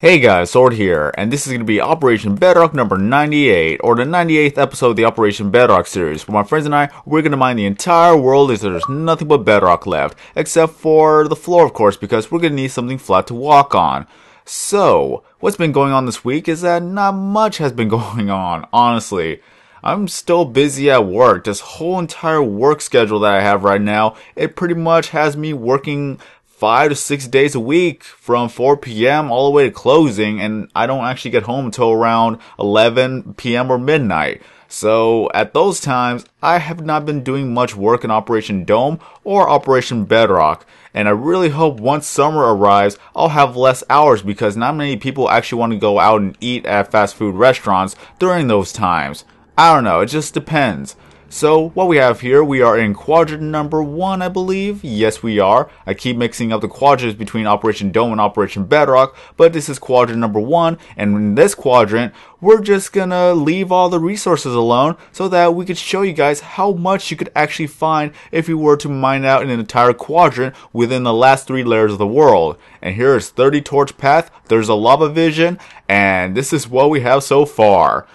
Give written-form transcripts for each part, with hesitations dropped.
Hey guys, Sword here, and this is going to be Operation Bedrock number 98, or the 98th episode of the Operation Bedrock series, where my friends and I, we're going to mine the entire world as there's nothing but bedrock left, except for the floor of course, because we're going to need something flat to walk on. So, what's been going on this week is that not much has been going on, honestly. I'm still busy at work. This whole entire work schedule that I have right now, it pretty much has me working 5 to 6 days a week from 4 p.m. all the way to closing, and I don't actually get home until around 11 p.m. or midnight. So at those times, I have not been doing much work in Operation Dome or Operation Bedrock. And I really hope once summer arrives, I'll have less hours because not many people actually want to go out and eat at fast food restaurants during those times. I don't know, it just depends. So, what we have here, we are in quadrant number 1, I believe. Yes, we are. I keep mixing up the quadrants between Operation Dome and Operation Bedrock, but this is quadrant number 1, and in this quadrant, we're just gonna leave all the resources alone so that we could show you guys how much you could actually find if you were to mine out an entire quadrant within the last 3 layers of the world. And here is 30 torch path, there's a lava vision, and this is what we have so far.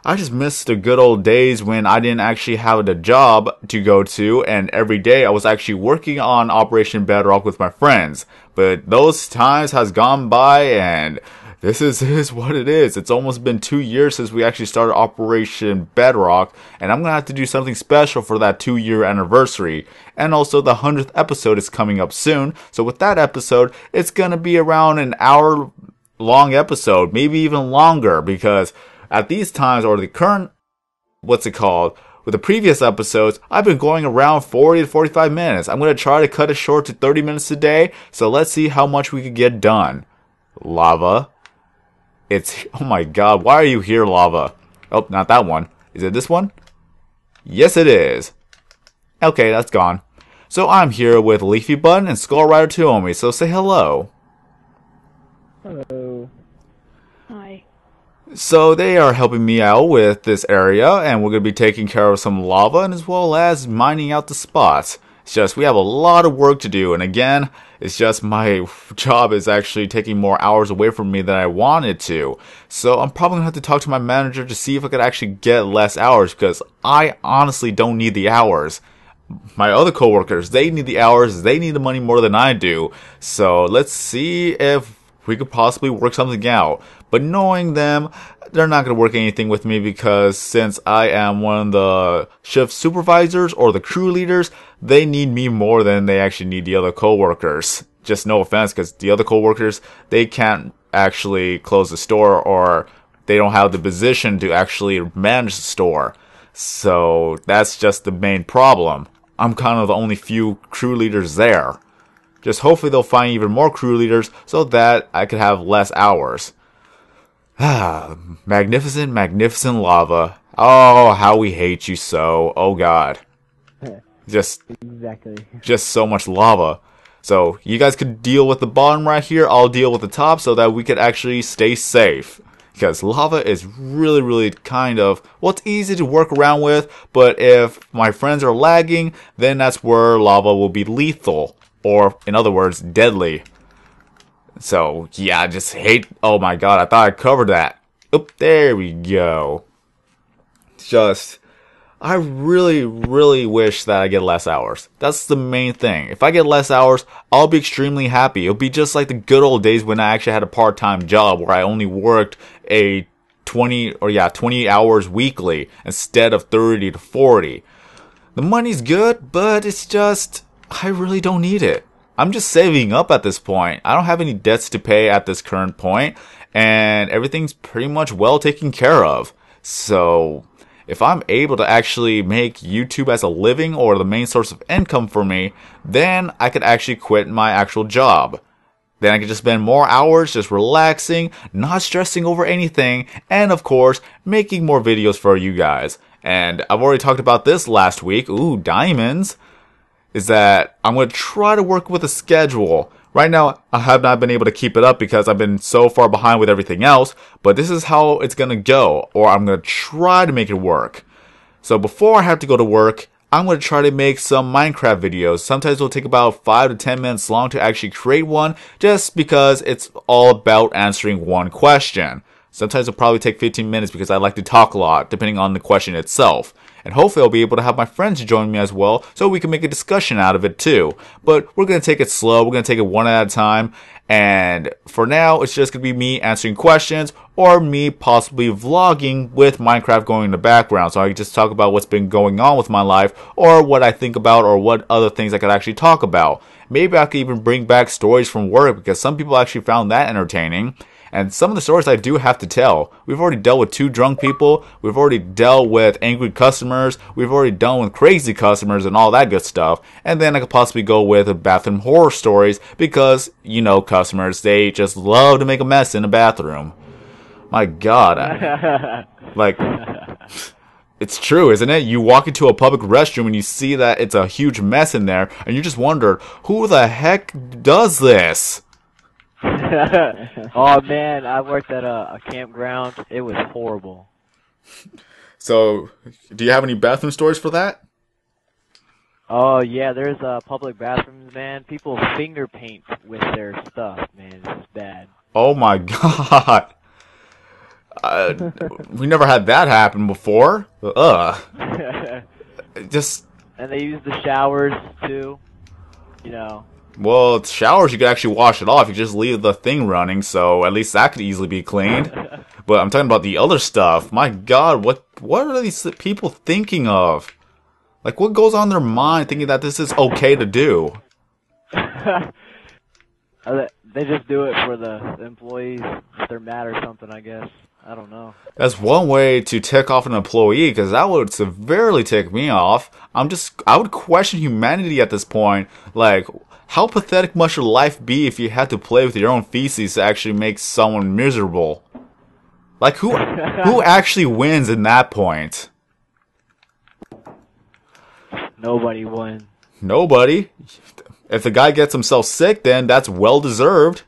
I just miss the good old days when I didn't actually have a job to go to, and every day I was actually working on Operation Bedrock with my friends. But those times has gone by, and this is what it is. It's almost been 2 years since we actually started Operation Bedrock, and I'm gonna have to do something special for that 2-year anniversary. And also the 100th episode is coming up soon, so with that episode, it's gonna be around an hour long episode, maybe even longer, because at these times, or the current, with the previous episodes, I've been going around 40 to 45 minutes. I'm going to try to cut it short to 30 minutes today, so let's see how much we could get done. Lava. Oh my god, why are you here, lava? Oh, not that one. Is it this one? Yes, it is. Okay, that's gone. So I'm here with Leafy Button and Skull Rider Tuomi, so say hello. Hello. Hi. So they are helping me out with this area, and we're going to be taking care of some lava and as well as mining out the spots. It's just we have a lot of work to do, and again, it's just my job is actually taking more hours away from me than I wanted to. So I'm probably going to have to talk to my manager to see if I could actually get less hours, because I honestly don't need the hours. My other coworkers, they need the hours, they need the money more than I do. So let's see if we could possibly work something out. But knowing them, they're not going to work anything with me because since I am one of the shift supervisors or the crew leaders, they need me more than they actually need the other coworkers. Just no offense, because the other coworkers, they can't actually close the store or they don't have the position to actually manage the store. So that's just the main problem. I'm kind of the only few crew leaders there. Just hopefully they'll find even more crew leaders so that I could have less hours. Ah, magnificent, magnificent lava. Oh, how we hate you so. Oh god. Just so much lava. So you guys could deal with the bottom right here. I'll deal with the top so that we could actually stay safe. Because lava is really kind of, well, it's easy to work around with, but if my friends are lagging, then that's where lava will be lethal. Or, in other words, deadly. So, yeah, I just hate... Oh my god, I thought I covered that. Oop, there we go. Just... I really wish that I get less hours. That's the main thing. If I get less hours, I'll be extremely happy. It'll be just like the good old days when I actually had a part-time job where I only worked a 20 hours weekly instead of 30 to 40. The money's good, but it's just... I really don't need it. I'm just saving up at this point. I don't have any debts to pay at this current point, and everything's pretty much well taken care of. So, if I'm able to actually make YouTube as a living or the main source of income for me, then I could actually quit my actual job. Then I could just spend more hours just relaxing, not stressing over anything, and of course, making more videos for you guys. And I've already talked about this last week. Ooh, diamonds. Is that I'm going to try to work with a schedule. Right now, I have not been able to keep it up because I've been so far behind with everything else, but this is how it's going to go, or I'm going to try to make it work. So before I have to go to work, I'm going to try to make some Minecraft videos. Sometimes it'll take about 5 to 10 minutes long to actually create one, just because it's all about answering one question. Sometimes it'll probably take 15 minutes because I like to talk a lot, depending on the question itself. And hopefully I'll be able to have my friends join me as well, so we can make a discussion out of it too. But we're going to take it slow, we're going to take it one at a time, and for now, it's just going to be me answering questions, or me possibly vlogging with Minecraft going in the background, so I can just talk about what's been going on with my life, or what I think about, or what other things I could actually talk about. Maybe I could even bring back stories from work, because some people actually found that entertaining. And some of the stories I do have to tell. We've already dealt with 2 drunk people. We've already dealt with angry customers. We've already dealt with crazy customers and all that good stuff. And then I could possibly go with bathroom horror stories because, you know, customers, they just love to make a mess in a bathroom. My God. It's true, isn't it? You walk into a public restroom and you see that it's a huge mess in there. And you just wonder, who the heck does this? Oh man, I worked at a campground. It was horrible. So, do you have any bathroom stories for that? Oh yeah, there's public bathrooms, man. People finger paint with their stuff, man. This is bad. Oh my God. We never had that happen before. Just. And they use the showers too. You know. Well, showers, you could actually wash it off. You just leave the thing running, so at least that could easily be cleaned. But I'm talking about the other stuff. My God, what are these people thinking of? Like, what goes on in their mind thinking that this is okay to do? They just do it for the employees. If they're mad or something, I guess. I don't know. That's one way to tick off an employee, because that would severely tick me off. I would question humanity at this point. Like, how pathetic must your life be if you had to play with your own feces to actually make someone miserable? Like, who actually wins in that point? Nobody won. Nobody. If the guy gets himself sick, then that's well deserved.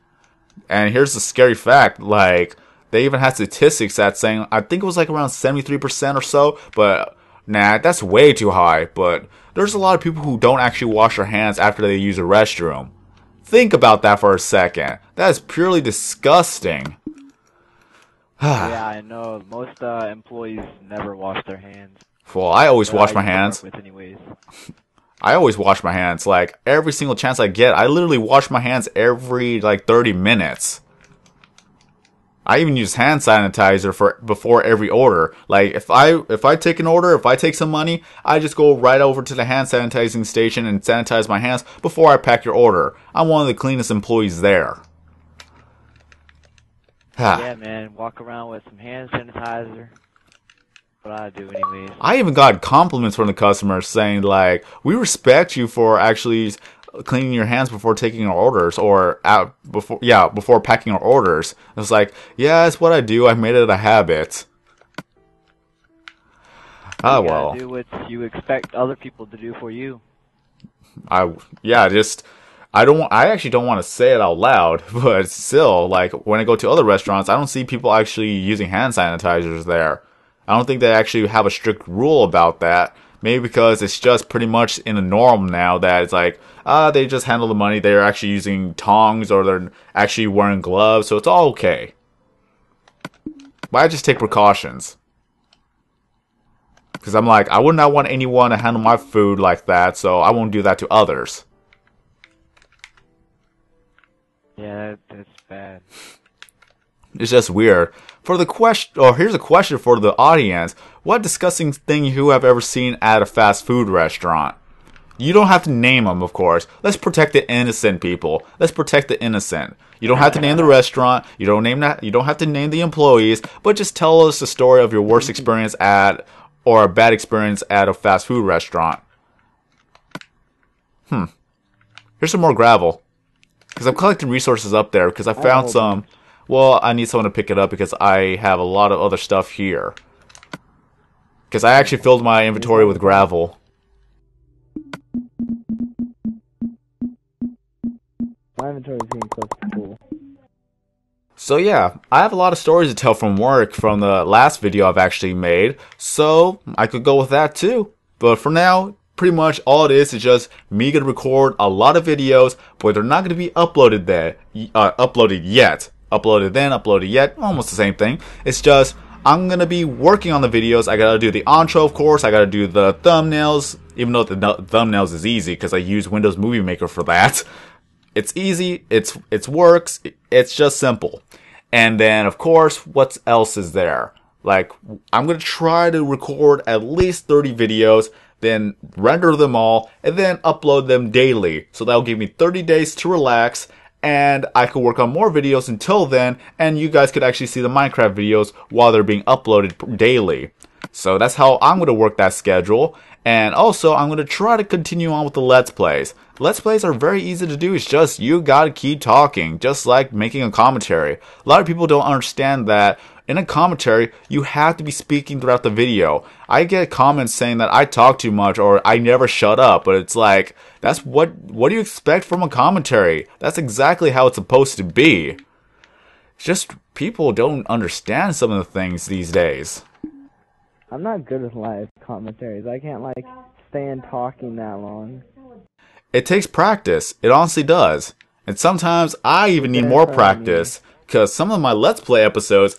And here's the scary fact, like, they even had statistics that saying, I think it was like around 73% or so, but nah, that's way too high. But there's a lot of people who don't actually wash their hands after they use a restroom. Think about that for a second. That is purely disgusting. Yeah, I know. Most employees never wash their hands. Well, I always wash my hands. With anyways. I always wash my hands. Like, every single chance I get, I literally wash my hands every, 30 minutes. I even use hand sanitizer before every order. Like, if I take an order, if I take some money, I just go right over to the hand sanitizing station and sanitize my hands before I pack your order. I'm one of the cleanest employees there. Yeah, man. Walk around with some hand sanitizer. What I do anyways. I even got compliments from the customers saying, like, we respect you for actually cleaning your hands before taking our orders, or before packing our orders. It was like, yeah, it's what I do. I made it a habit. You gotta do what you expect other people to do for you. I actually don't want to say it out loud, but still, like, when I go to other restaurants, I don't see people actually using hand sanitizers there. I don't think they actually have a strict rule about that. Maybe because it's just pretty much in the norm now that it's like, they just handle the money, they're actually using tongs, or they're actually wearing gloves, so it's all okay. But I just take precautions. Because I'm like, I would not want anyone to handle my food like that, so I won't do that to others. Yeah, that's bad. It's just weird. For the question, or here's a question for the audience: what disgusting thing you have ever seen at a fast food restaurant? You don't have to name them, of course. Let's protect the innocent, people. Let's protect the innocent. You don't have to name the restaurant. You don't have to name the employees. But just tell us the story of your worst experience at, or a bad experience at, a fast food restaurant. Here's some more gravel. Because I'm collecting resources up there, because I found some. Well, I need someone to pick it up because I have a lot of other stuff here. Because I actually filled my inventory with gravel. My inventory is getting close to full. So yeah, I have a lot of stories to tell from work from the last video I've actually made. So I could go with that too. But for now, pretty much all it is just me gonna record a lot of videos, but they're not gonna be uploaded yet. Uploaded then, uploaded yet, almost the same thing. It's just I'm gonna be working on the videos. I gotta do the intro, of course. I gotta do the thumbnails, even though the thumbnails is easy because I use Windows Movie Maker for that. It's easy. It works. It's just simple. And then, of course, what else is there? Like, I'm gonna try to record at least 30 videos, then render them all, and then upload them daily. So that'll give me 30 days to relax, and I could work on more videos until then, and you guys could actually see the Minecraft videos while they're being uploaded daily. So that's how I'm going to work that schedule. And also, I'm going to try to continue on with the Let's Plays. Let's Plays are very easy to do. It's just, you gotta keep talking, just like making a commentary. A lot of people don't understand that in a commentary, you have to be speaking throughout the video. I get comments saying that I talk too much or I never shut up, but it's like, that's what do you expect from a commentary? That's exactly how it's supposed to be. It's just, people don't understand some of the things these days. I'm not good with live commentaries. I can't, like, stand talking that long. It takes practice. It honestly does. And sometimes I even need more practice, because some of my Let's Play episodes,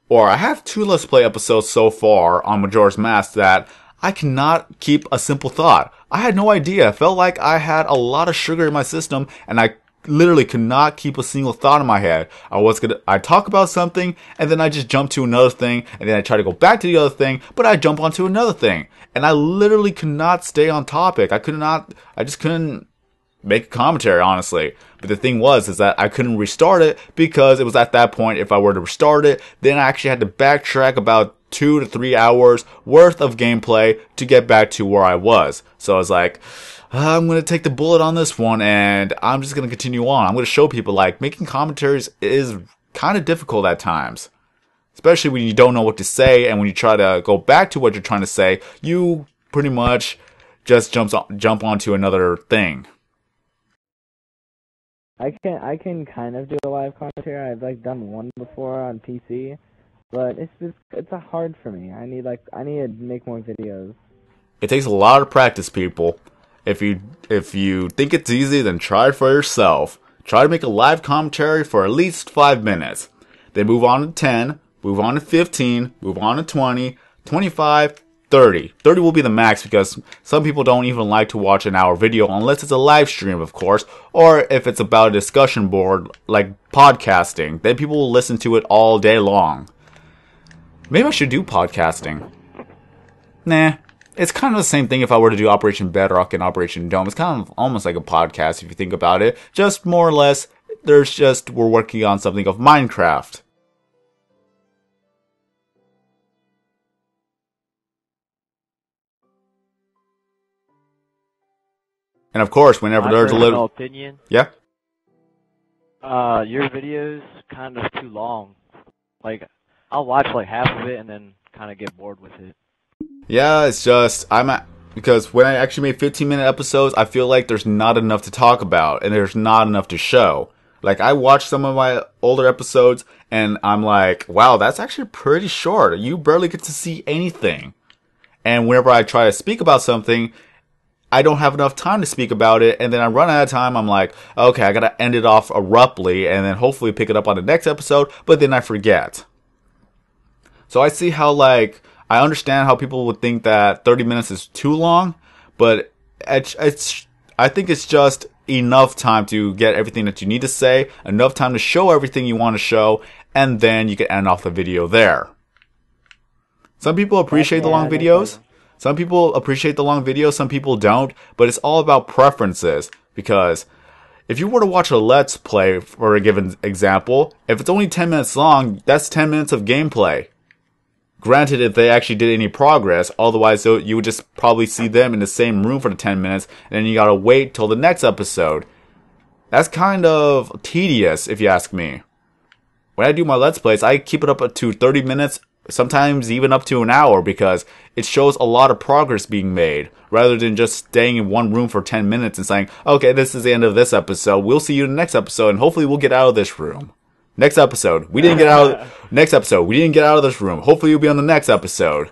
or I have 2 Let's Play episodes so far on Majora's Mask that I cannot keep a simple thought. I had no idea. I felt like I had a lot of sugar in my system, and I literally could not keep a single thought in my head. I talk about something, and then I just jump to another thing, and then I try to go back to the other thing, but I jump onto another thing. And I literally could not stay on topic. I just couldn't make a commentary, honestly. But the thing is that I couldn't restart it, because it was at that point, if I were to restart it, then I actually had to backtrack about 2 to 3 hours worth of gameplay to get back to where I was. So I was like, I'm going to take the bullet on this one, and I'm just going to continue on. I'm going to show people, like, making commentaries is kind of difficult at times. Especially when you don't know what to say, and when you try to go back to what you're trying to say, you pretty much just jump onto another thing. I can kind of do a live commentary. I've, like, done one before on PC, but it's hard for me. I need to make more videos. It takes a lot of practice, people. If you think it's easy, then try it for yourself. Try to make a live commentary for at least 5 minutes. Then move on to 10, move on to 15, move on to 20, 25, 30. 30 will be the max, because some people don't even like to watch an hour video unless it's a live stream, of course, or if it's about a discussion board like podcasting. Then people will listen to it all day long. Maybe I should do podcasting. Nah. It's kind of the same thing if I were to do Operation Bedrock and Operation Dome. It's kind of almost like a podcast if you think about it. Just more or less, we're working on something of Minecraft. And of course, whenever there's a little opinion, yeah, your videos kind of too long. Like, I'll watch like half of it and then kind of get bored with it. Yeah, it's just, because when I actually made 15-minute episodes, I feel like there's not enough to talk about, and there's not enough to show. Like, I watched some of my older episodes, and I'm like, wow, that's actually pretty short. You barely get to see anything. And whenever I try to speak about something, I don't have enough time to speak about it, and then I run out of time. I'm like, okay, I gotta end it off abruptly, and then hopefully pick it up on the next episode, but then I forget. So I see how, like, I understand how people would think that 30 minutes is too long, but I think it's just enough time to get everything that you need to say, enough time to show everything you want to show, and then you can end off the video there. Some people appreciate the long videos. Some people appreciate the long videos, some people don't, but it's all about preferences, because if you were to watch a Let's Play, for a given example, if it's only 10 minutes long, that's 10 minutes of gameplay. Granted, if they actually did any progress, otherwise you would just probably see them in the same room for the 10 minutes, and then you gotta wait till the next episode. That's kind of tedious, if you ask me. When I do my Let's Plays, I keep it up to 30 minutes, sometimes even up to an hour, because it shows a lot of progress being made, rather than just staying in one room for 10 minutes and saying, okay, this is the end of this episode, we'll see you in the next episode, and hopefully we'll get out of this room. Next episode, we didn't get out of this room. Hopefully you'll be on the next episode.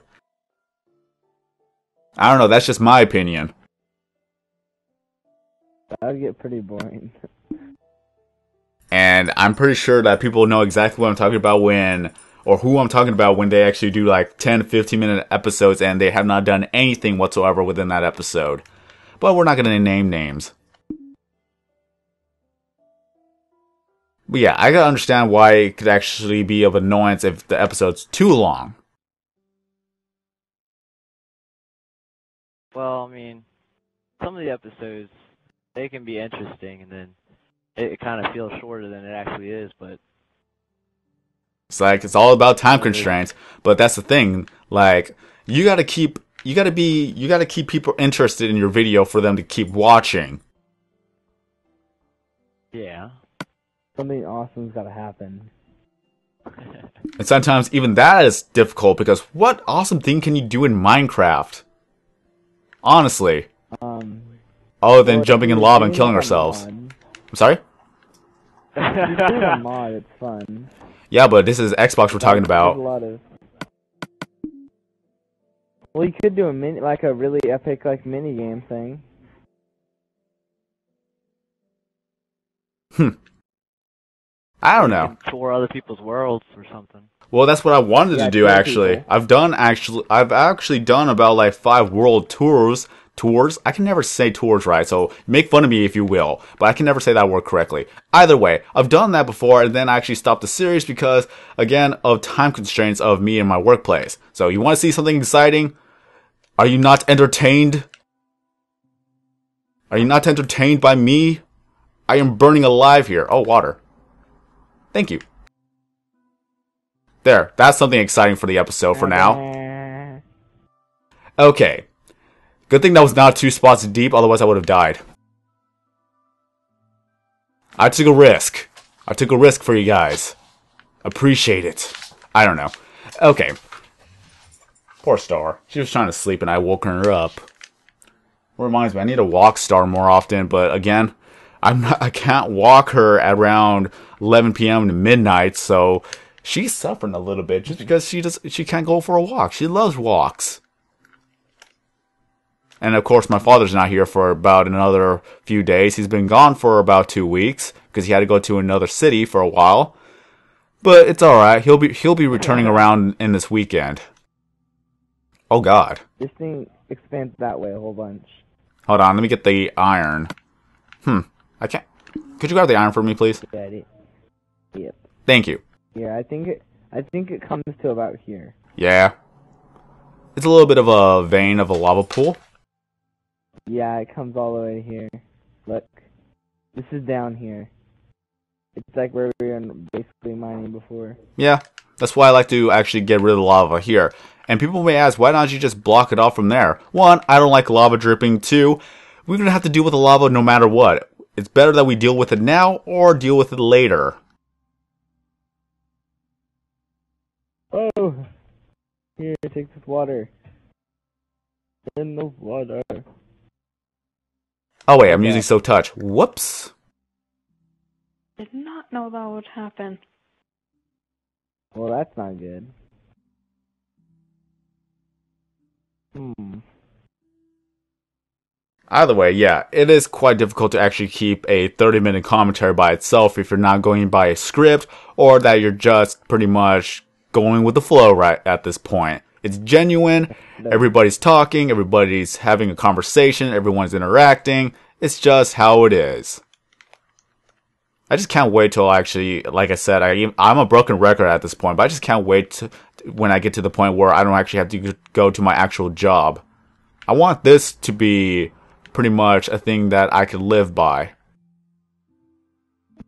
I don't know, that's just my opinion. That would get pretty boring. And I'm pretty sure that people know exactly what I'm talking about or who I'm talking about when they actually do like 10, 15-minute episodes and they have not done anything whatsoever within that episode. But we're not going to name names. But yeah, I gotta understand why it could actually be of annoyance if the episode's too long. Well, I mean, some of the episodes, they can be interesting, and then it kind of feels shorter than it actually is, but... It's like, it's all about time constraints, but that's the thing, like, you gotta keep people interested in your video for them to keep watching. Yeah. Something awesome's gotta happen. And sometimes even that is difficult, because what awesome thing can you do in Minecraft? Honestly. Other than jumping in lava and killing ourselves. I'm sorry? If you're doing a mod, it's fun. Yeah, but this is Xbox we're talking about. There's a lot of... Well, you could do a really epic mini game thing. I don't know. Tour other people's worlds or something. Well, that's what I wanted to do, actually. People. I've actually done about like 5 world tours. I can never say tours right, so make fun of me if you will, but I can never say that word correctly. Either way, I've done that before, and then I actually stopped the series because, again, of time constraints of me and my workplace. So, you want to see something exciting? Are you not entertained? Are you not entertained by me? I am burning alive here. Oh, water. Thank you. There, that's something exciting for the episode for now. Okay. Good thing that was not 2 spots deep, otherwise I would have died. I took a risk. I took a risk for you guys. Appreciate it. I don't know. Okay. Poor Star. She was trying to sleep and I woke her up. Reminds me, I need to walk Star more often, but again, I can't walk her at around 11 p.m. to midnight, so she's suffering a little bit just because she can't go for a walk. She loves walks. And of course, my father's not here for about another few days. He's been gone for about 2 weeks because he had to go to another city for a while. But it's all right. He'll be returning around in this weekend. Oh God! This thing expands that way a whole bunch. Hold on, let me get the iron. I can't. Could you grab the iron for me, please? Daddy. Yep. Thank you. Yeah, I think it comes to about here. Yeah. It's a little bit of a vein of a lava pool. Yeah, it comes all the way here. Look. This is down here. It's like where we were basically mining before. Yeah, that's why I like to actually get rid of the lava here. And people may ask, why don't you just block it off from there? 1, I don't like lava dripping. 2, we're going to have to deal with the lava no matter what. It's better that we deal with it now or deal with it later. Oh! Here, take this water. In the water. Oh wait, I'm using Soak Touch. Whoops. Did not know that would happen. Well, that's not good. Either way, yeah, it is quite difficult to actually keep a 30-minute commentary by itself if you're not going by a script or that you're just pretty much going with the flow right at this point. It's genuine, everybody's talking, everybody's having a conversation, everyone's interacting. It's just how it is. I just can't wait till actually, like I said, I'm a broken record at this point, but I just can't wait when I get to the point where I don't actually have to go to my actual job. I want this to be pretty much a thing that I could live by.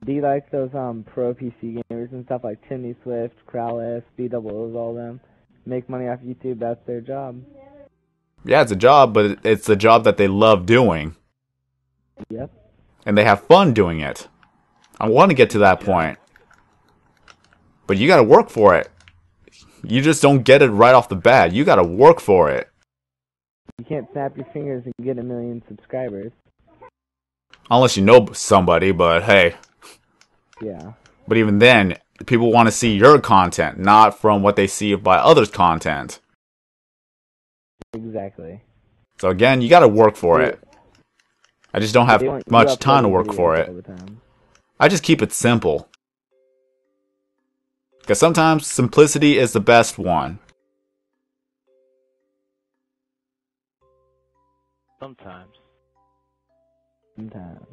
Do you like those pro PC gamers and stuff like Timmy Swift, Krallis, BWOs, all them? Make money off YouTube, that's their job. Yeah, it's a job, but it's a job that they love doing. Yep. And they have fun doing it. I want to get to that point. But you gotta work for it. You just don't get it right off the bat. You gotta work for it. You can't snap your fingers and get 1 million subscribers. Unless you know somebody, but hey. Yeah. But even then, people want to see your content, not from what they see by others' content. Exactly. So again, you gotta work for it. I just don't have You much time to upload work for videos it. all the time. I just keep it simple. Because sometimes simplicity is the best one. Sometimes. Sometimes.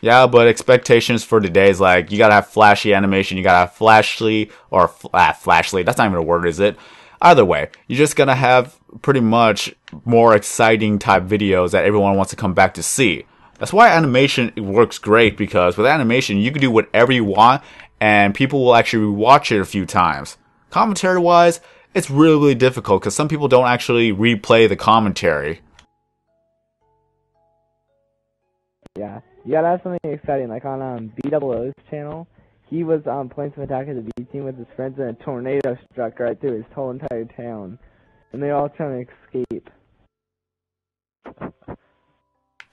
Yeah, but expectations for today is like, you gotta have flashy animation, you gotta have flashly, or flashly, that's not even a word, is it? Either way, you're just gonna have pretty much more exciting type videos that everyone wants to come back to see. That's why animation works great, because with animation, you can do whatever you want, and people will actually watch it a few times. Commentary-wise, it's really, really difficult, because some people don't actually replay the commentary. Yeah. You gotta have something exciting, like on B00's channel. He was playing some Attack of the B team with his friends, and a tornado struck right through his whole entire town, and they're all trying to escape.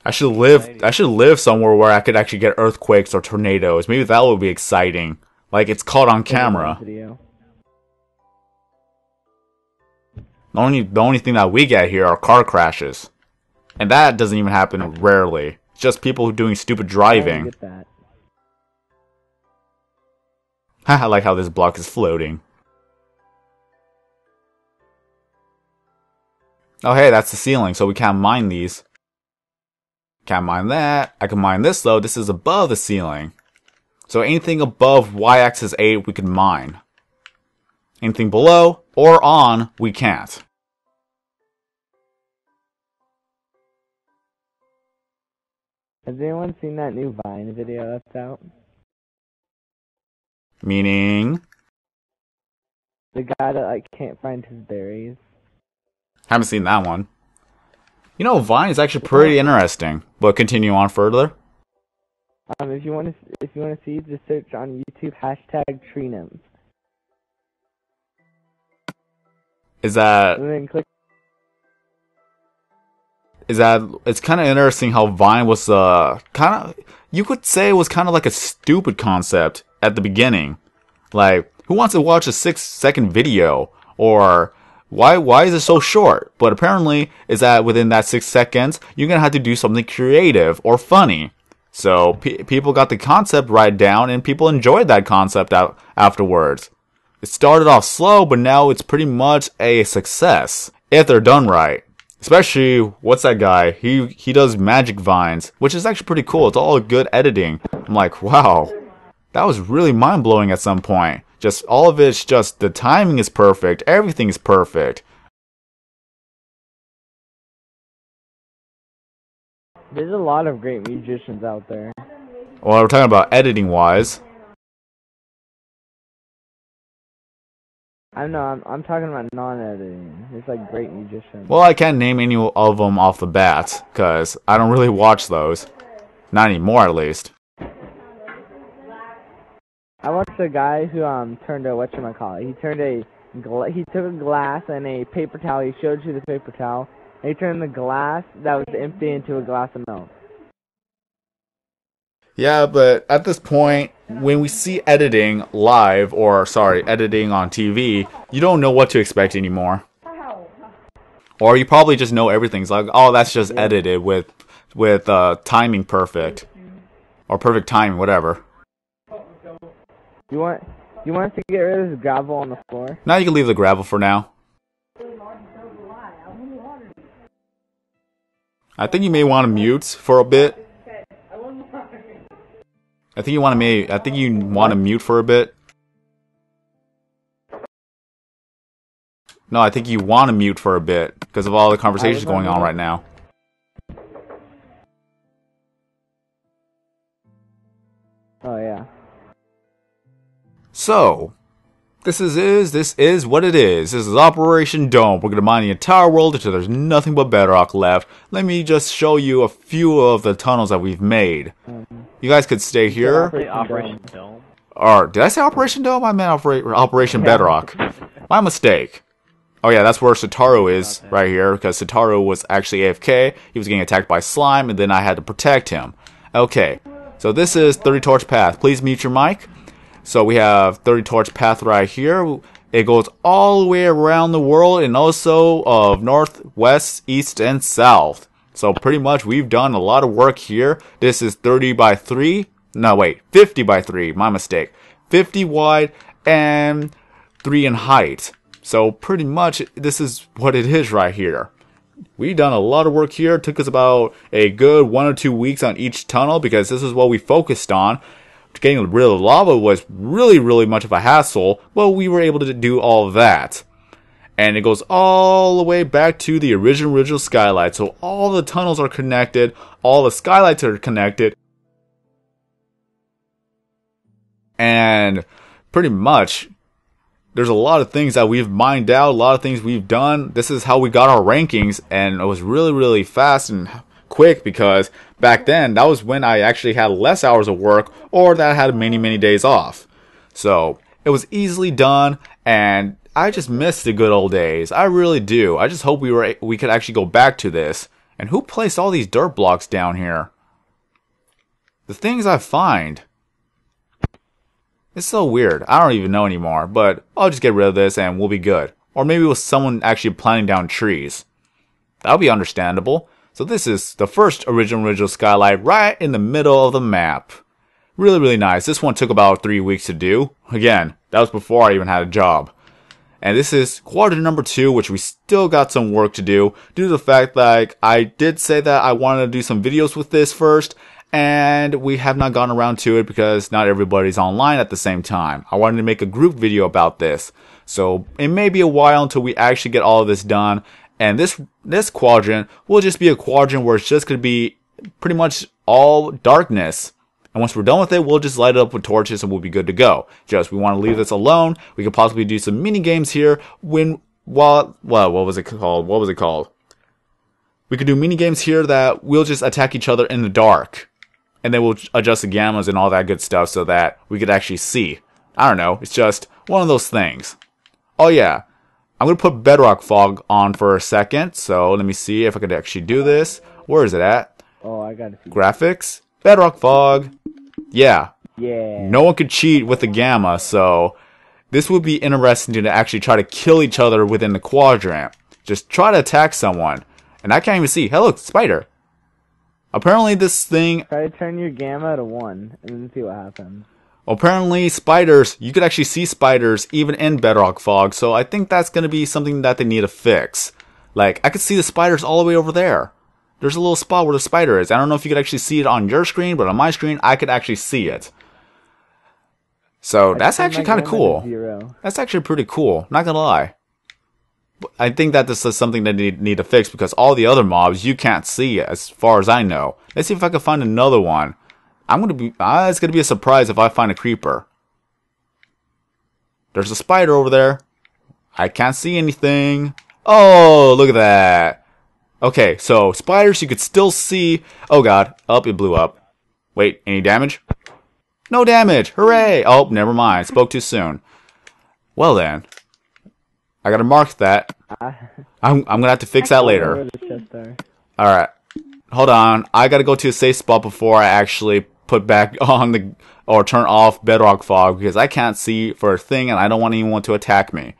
I should live somewhere where I could actually get earthquakes or tornadoes. Maybe that would be exciting. Like, it's caught on camera. Video. The only thing that we get here are car crashes. And that doesn't even happen rarely. It's just people doing stupid I driving. get that. I like how this block is floating. Oh hey, that's the ceiling, so we can't mine these. Can't mine that. I can mine this though. This is above the ceiling. So anything above y-axis 8 we can mine. Anything below or on, we can't. Has anyone seen that new Vine video that's out? Meaning? The guy that like can't find his berries. Haven't seen that one. You know, Vine is actually pretty interesting. But continue on further. If you want to see, just search on YouTube #TreeNymph. Is that And then click. it's kind of interesting how Vine was you could say it was kind of like a stupid concept at the beginning. Like, who wants to watch a 6-second video? Or why is it so short? But apparently is that within that 6 seconds you're gonna have to do something creative or funny. So people got the concept right down, and people enjoyed that concept afterwards. It started off slow, but now it's pretty much a success if they're done right. Especially, what's that guy? He does magic vines, which is actually pretty cool. It's all good editing. I'm like, wow, that was really mind-blowing at some point. Just all of it's just, the timing is perfect. Everything is perfect. There's a lot of great musicians out there. Well, we're talking about editing-wise. I know. I'm talking about non-editing. There's like great musicians. Well, I can't name any of them off the bat, because I don't really watch those. Not anymore, at least. I watched a guy who turned a whatchamacallit. He took a glass and a paper towel. He showed you the paper towel. And he turned the glass that was empty into a glass of milk. Yeah, but at this point, when we see editing live, editing on TV, you don't know what to expect anymore. Or you probably just know everything's like, oh, that's just edited with timing perfect. Or perfect timing, whatever. You want us to get rid of this gravel on the floor? Now you can leave the gravel for now. I think you may want to mute for a bit. I think you want to mute for a bit. No, I think you want to mute for a bit because of all the conversations going on right now. Oh yeah. So, this is what it is. This is Operation Dome. We're gonna mine the entire world until there's nothing but bedrock left. Let me just show you a few of the tunnels that we've made. You guys could stay here. Operation Dome. Or did I say Operation Dome? I meant Operation Bedrock. My mistake. Oh yeah, that's where Satoru is right here, because Satoru was actually AFK. He was getting attacked by slime, and then I had to protect him. Okay, so this is 30 Torch Path. Please mute your mic. So we have 30 Torch Path right here. It goes all the way around the world, and also of north, west, east, and south. So pretty much we've done a lot of work here. This is 30 by 3. No, wait, 50 by 3. My mistake. 50 wide and 3 in height. So pretty much this is what it is right here. We've done a lot of work here. It took us about a good 1 or 2 weeks on each tunnel because this is what we focused on. Getting rid of the lava was really much of a hassle, but we were able to do all of that. And it goes all the way back to the original skylight. So all the tunnels are connected, all the skylights are connected. And pretty much, there's a lot of things that we've mined out, a lot of things we've done. This is how we got our rankings, and it was really fast and quick because back then, that was when I actually had less hours of work or that I had many days off. So it was easily done, and I just miss the good old days. I really do. I just hope we could actually go back to this. And who placed all these dirt blocks down here? The things I find. It's so weird. I don't even know anymore. But I'll just get rid of this and we'll be good. Or maybe it was someone actually planting down trees. That'll be understandable. So this is the first original skylight right in the middle of the map. Really nice. This one took about 3 weeks to do. Again, that was before I even had a job. And this is quadrant number 2, which we still got some work to do due to the fact that I did say that I wanted to do some videos with this first, and we have not gotten around to it because not everybody's online at the same time. I wanted to make a group video about this. So it may be a while until we actually get all of this done. And this quadrant will just be a quadrant where it's just going to be pretty much all darkness. And once we're done with it, we'll just light it up with torches and we'll be good to go. Just, we want to leave this alone. We could possibly do some mini games here what was it called? We could do mini games here that we'll just attack each other in the dark. And then we'll adjust the gammas and all that good stuff so that we could actually see. I don't know. It's just one of those things. Oh yeah. I'm going to put Bedrock Fog on for a second. So let me see if I could actually do this. Where is it at? Oh, I got to see. Graphics. Bedrock Fog. Yeah. Yeah. No one could cheat with the gamma, so this would be interesting to actually try to kill each other within the quadrant. Just try to attack someone. And I can't even see. Hey, look, spider. Apparently this thing... Try to turn your gamma to 1 and then see what happens. Apparently spiders, you could actually see spiders even in Bedrock Fog, so I think that's going to be something that they need to fix. Like, I could see the spiders all the way over there. There's a little spot where the spider is. I don't know if you could actually see it on your screen, but on my screen, I could actually see it. So that's actually kind of cool. That's actually pretty cool. Not gonna lie. I think that this is something that need to fix because all the other mobs you can't see as far as I know. Let's see if I can find another one. It's gonna be a surprise if I find a creeper. There's a spider over there. I can't see anything. Oh, look at that. Okay, so spiders you could still see. Oh god. Oh, it blew up. Wait, any damage? No damage. Hooray. Oh, never mind. Spoke too soon. Well then. I gotta mark that. I'm gonna have to fix that later. Alright. Hold on. I gotta go to a safe spot before I actually put back on or turn off Bedrock Fog because I can't see for a thing and I don't want anyone to attack me.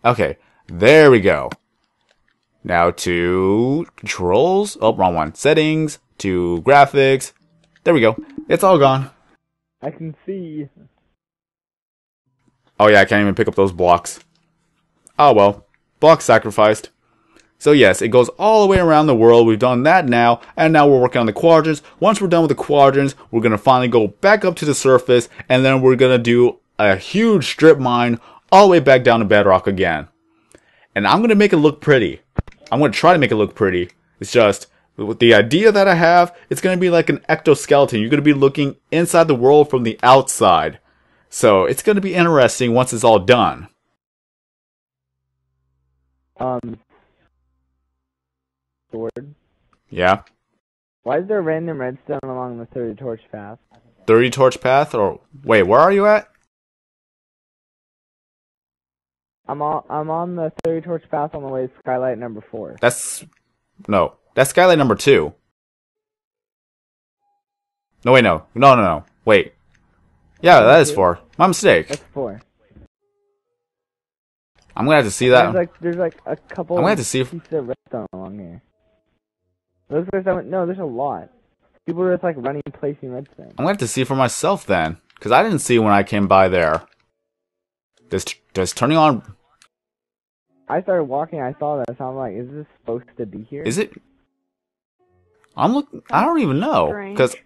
Okay. There we go. Now to controls. Oh, wrong one. Settings. To graphics. There we go. It's all gone. I can see. Oh yeah, I can't even pick up those blocks. Oh well. Block sacrificed. So yes, it goes all the way around the world. We've done that now. And now we're working on the quadrants. Once we're done with the quadrants, we're going to finally go back up to the surface. And then we're going to do a huge strip mine all the way back down to bedrock again. And I'm going to make it look pretty. I'm going to try to make it look pretty. It's just, with the idea that I have, it's going to be like an ectoskeleton. You're going to be looking inside the world from the outside. So, it's going to be interesting once it's all done. Sword? Yeah? Why is there random redstone along the 30 torch path? 30 torch path? Or, wait, where are you at? I'm on the 30 torch path on the way to skylight number 4. That's skylight number 2. No, wait, no. No. Wait. Yeah, that is 4. My mistake. That's 4. I'm gonna have to see that. There's like a couple. I'm gonna have to see if pieces of redstone along here. Those guys haven't. No, there's a lot. People are just like running, placing redstone. I'm gonna have to see for myself then, because I didn't see when I came by there. Does turning on? I started walking. I saw that. So I'm like, is this supposed to be here? Is it? I'm looking. I don't even know, Strange. because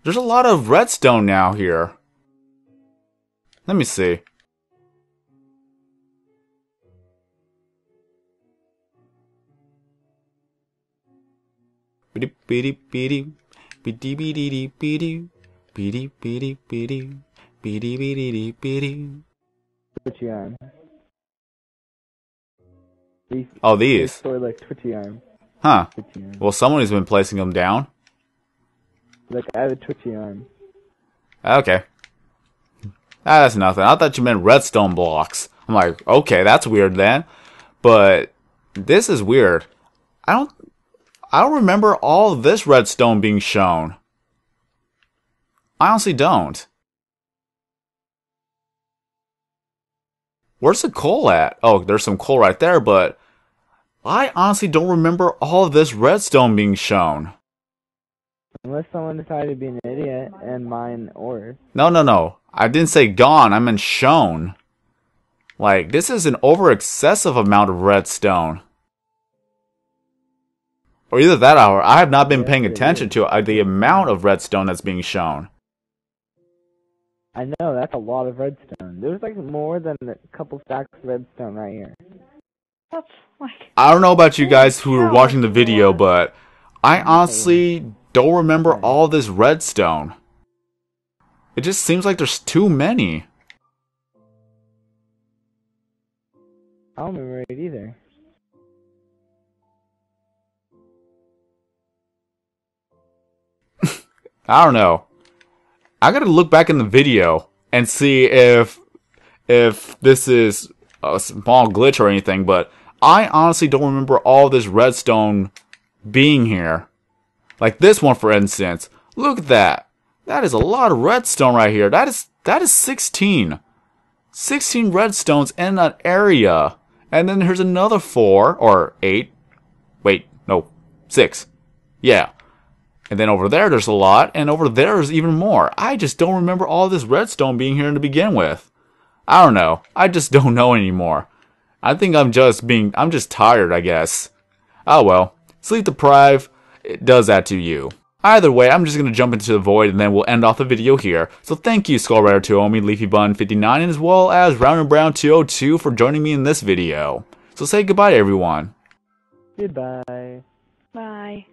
there's a lot of redstone now here. Let me see. Beady beady beady beady beady beady beady beady beady beady beady beady. Twitchy arm. These. Oh, They these. sort of like twitchy arm. Huh. Twitchy arm. Well, someone has been placing them down. Like I have a twitchy arm. Okay. That's nothing. I thought you meant redstone blocks. I'm like, okay, that's weird then. But this is weird. I don't remember all of this redstone being shown. I honestly don't. Where's the coal at? Oh, there's some coal right there, but I honestly don't remember all of this redstone being shown. Unless someone decided to be an idiot and mine ore. No. I didn't say gone, I meant shown. Like, this is an over-excessive amount of redstone. Or either that or I have not been Yeah, paying it attention is. to the amount of redstone that's being shown. I know, that's a lot of redstone. There's like more than a couple stacks of redstone right here. That's like. I don't know about you guys who are Holy watching the cow, video, that's a lot. but I honestly don't remember Right. all this redstone. It just seems like there's too many. I don't remember it either. I don't know. I gotta look back in the video and see if this is a small glitch or anything, but I honestly don't remember all this redstone being here. Like this one, for instance. Look at that. That is a lot of redstone right here. That is 16. 16 redstones in an area. And then here's another 4 or 8. Wait, no, 6. Yeah. And then over there's a lot, and over there's even more. I just don't remember all this redstone being here to begin with. I don't know. I just don't know anymore. I think I'm just tired, I guess. Oh well. Sleep deprived, it does that to you. Either way, I'm just going to jump into the void and then we'll end off the video here. So thank you SkullRider2Omi, LeafyBun59, and as well as RoundandBrown202 for joining me in this video. So say goodbye to everyone. Goodbye. Bye.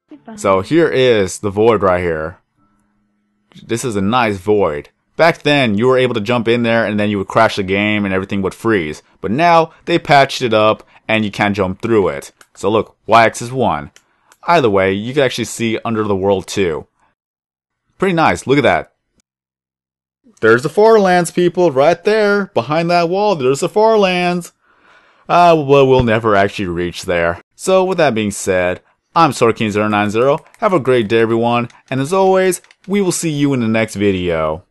Goodbye. So here is the void right here. This is a nice void. Back then, you were able to jump in there and then you would crash the game and everything would freeze. But now, they patched it up and you can't jump through it. So look, y-axis 1. Either way, you can actually see under the world too. Pretty nice, look at that. There's the Farlands, people, right there. Behind that wall, there's the Farlands. Well, we'll never actually reach there. So with that being said, I'm SwordKing090. Have a great day, everyone. And as always, we will see you in the next video.